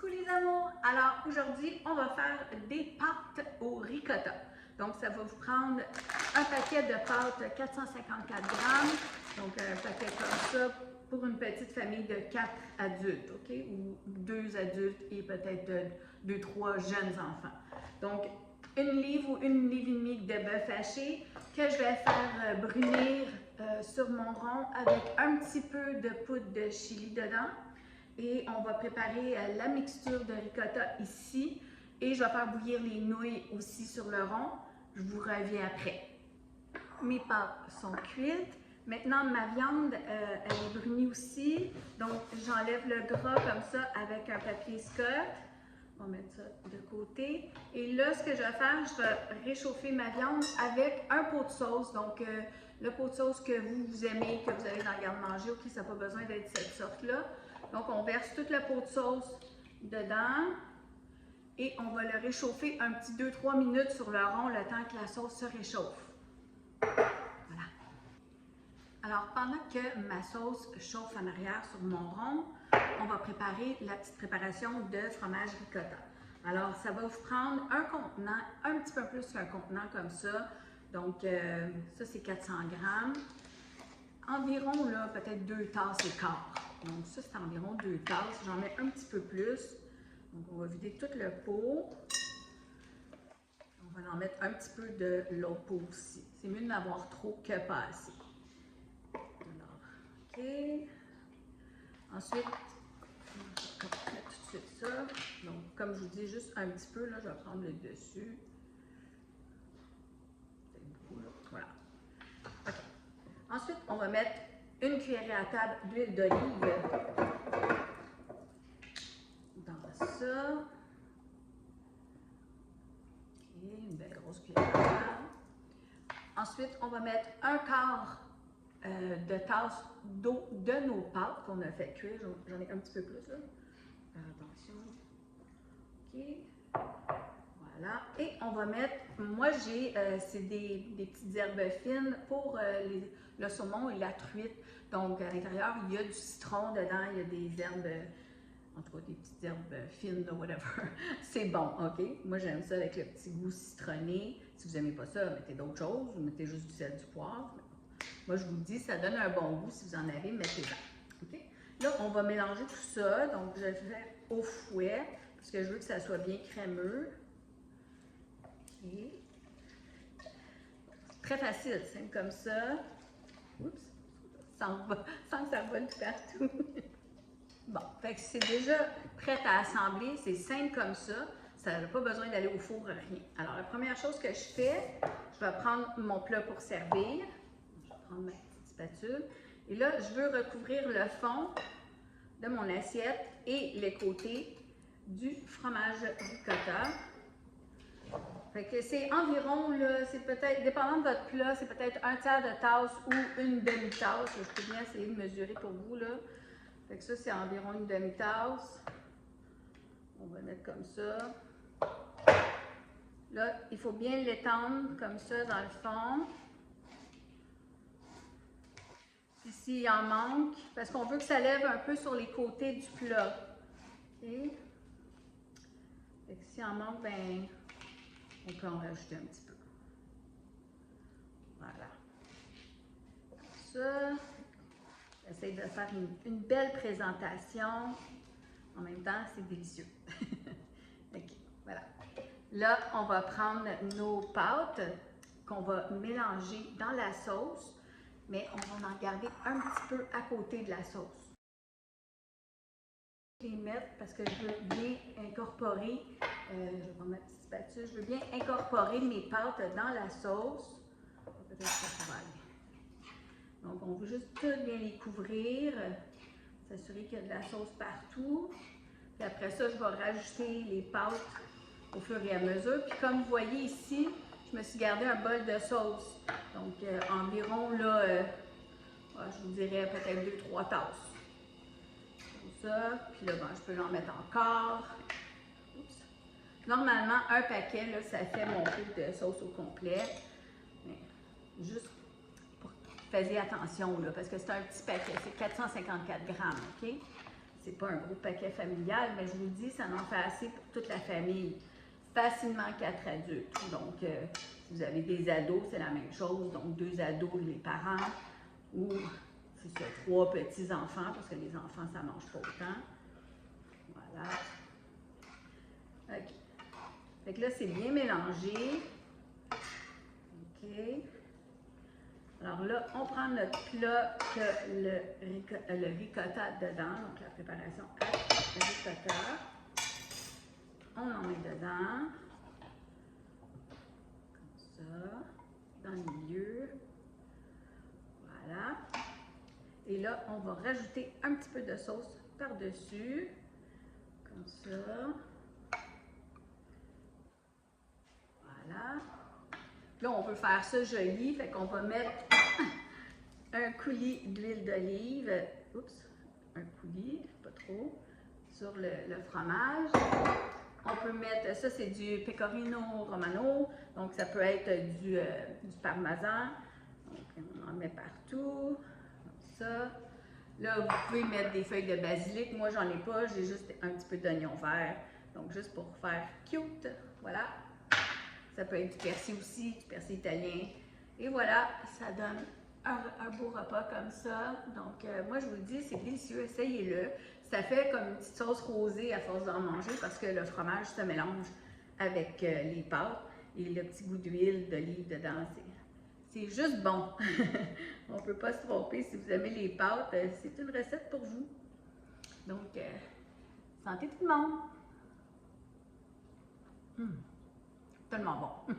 Coucou les amours! Alors aujourd'hui, on va faire des pâtes au ricotta. Donc ça va vous prendre un paquet de pâtes 454 grammes. Donc un paquet comme ça pour une petite famille de 4 adultes, ok? Ou 2 adultes et peut-être 2-3 jeunes enfants. Donc une livre ou une livre et demie de bœuf haché que je vais faire brunir sur mon rond avec un petit peu de poudre de chili dedans. Et on va préparer la mixture de ricotta ici. Et je vais faire bouillir les nouilles aussi sur le rond. Je vous reviens après. Mes pâtes sont cuites. Maintenant, ma viande, elle est brunie aussi. Donc, j'enlève le gras comme ça avec un papier scotch. On va mettre ça de côté. Et là, ce que je vais faire, je vais réchauffer ma viande avec un pot de sauce. Donc, le pot de sauce que vous aimez, que vous avez dans le garde-manger, ok, ça n'a pas besoin d'être cette sorte-là. Donc, on verse toute la pot de sauce dedans et on va le réchauffer un petit 2-3 minutes sur le rond, le temps que la sauce se réchauffe. Voilà. Alors, pendant que ma sauce chauffe en arrière sur mon rond, on va préparer la petite préparation de fromage ricotta. Alors, ça va vous prendre un contenant, un petit peu plus qu'un contenant comme ça. Donc, ça, c'est 400 grammes. Environ, là, peut-être 2 tasses et quart. Donc, ça, c'est environ 2 tasses. J'en mets un petit peu plus. Donc, on va vider tout le pot. On va en mettre un petit peu de l'autre pot aussi. C'est mieux de n'avoir trop que pas assez. Alors, OK. Ensuite, on va mettre tout de suite ça. Donc, comme je vous dis, juste un petit peu, là, je vais prendre le dessus. C'est beaucoup, là. Voilà. OK. Ensuite, on va mettre une cuillerée à table d'huile d'olive dans ça. OK, une belle grosse cuillerée à table. Ensuite, on va mettre un quart de tasse d'eau de nos pâtes qu'on a fait cuire. J'en ai un petit peu plus là. Attention. OK. Voilà. Et on va mettre, moi j'ai, c'est des petites herbes fines pour le saumon et la truite. Donc à l'intérieur, il y a du citron dedans, il y a des herbes, en tout cas des petites herbes fines, whatever. C'est bon, ok? Moi j'aime ça avec le petit goût citronné. Si vous n'aimez pas ça, mettez d'autres choses, vous mettez juste du sel, du poivre. Moi je vous dis, ça donne un bon goût. Si vous en avez, mettez-en. Ok? Là, on va mélanger tout ça. Donc je vais le faire au fouet parce que je veux que ça soit bien crémeux. Okay. Très facile, simple comme ça. Oups, sans que ça vole partout. Bon, fait que c'est déjà prêt à assembler, c'est simple comme ça. Ça n'a pas besoin d'aller au four, rien. Alors, la première chose que je fais, je vais prendre mon plat pour servir. Je vais prendre ma petite spatule. Et là, je veux recouvrir le fond de mon assiette et les côtés du fromage ricotta. Fait que c'est environ, là, c'est peut-être, dépendant de votre plat, c'est peut-être un tiers de tasse ou une demi-tasse. Je peux bien essayer de mesurer pour vous, là. Fait que ça, c'est environ une demi-tasse. On va mettre comme ça. Là, il faut bien l'étendre comme ça dans le fond. Puis s'il en manque, parce qu'on veut que ça lève un peu sur les côtés du plat. Okay? Fait que s'il en manque, ben on peut en rajouter un petit peu. Voilà. Comme ça. J'essaie de faire une belle présentation. En même temps, c'est délicieux. OK, voilà. Là, on va prendre nos pâtes qu'on va mélanger dans la sauce, mais on va en garder un petit peu à côté de la sauce. Je vais les mettre parce que je veux bien incorporer, je vais prendre ma petite spatule, je veux bien incorporer mes pâtes dans la sauce. Peut-être que ça va aller. Donc, on veut juste tout bien les couvrir, s'assurer qu'il y a de la sauce partout. Puis après ça, je vais rajouter les pâtes au fur et à mesure. Puis comme vous voyez ici, je me suis gardé un bol de sauce. Donc, environ, là, je vous dirais peut-être 2-3 tasses. Comme ça. Puis là, ben, je peux en mettre encore. Oups. Normalement, un paquet, là, ça fait mon pot de sauce au complet. Mais juste faites attention, là, parce que c'est un petit paquet, c'est 454 grammes, OK? c'est pas un gros paquet familial, mais je vous dis, ça en fait assez pour toute la famille. Facilement 4 adultes. Donc, si vous avez des ados, c'est la même chose. Donc, 2 ados, les parents, ou c'est ça, 3 petits-enfants, parce que les enfants, ça mange pas autant. Voilà. OK. Fait que là, c'est bien mélangé. OK. Alors là, on prend notre plat que le ricotta dedans, donc la préparation à ricotta. On en met dedans, comme ça, dans le milieu. Voilà. Et là, on va rajouter un petit peu de sauce par-dessus, comme ça. Voilà. Là, on peut faire ça joli, fait qu'on va mettre un coulis d'huile d'olive, oups, un coulis, pas trop, sur le fromage. On peut mettre, ça c'est du pecorino romano, donc ça peut être du parmesan. Donc on en met partout, comme ça. Là, vous pouvez mettre des feuilles de basilic. Moi, j'en ai pas, j'ai juste un petit peu d'oignon vert. Donc juste pour faire cute, voilà. Ça peut être du persil aussi, du persil italien. Et voilà, ça donne un beau repas comme ça. Donc, moi, je vous le dis, c'est délicieux. Essayez-le. Ça fait comme une petite sauce rosée à force d'en manger parce que le fromage se mélange avec les pâtes et le petit goût d'huile, d'olive dedans. C'est juste bon. On ne peut pas se tromper. Si vous aimez les pâtes, c'est une recette pour vous. Donc, santé tout le monde! Tellement bon!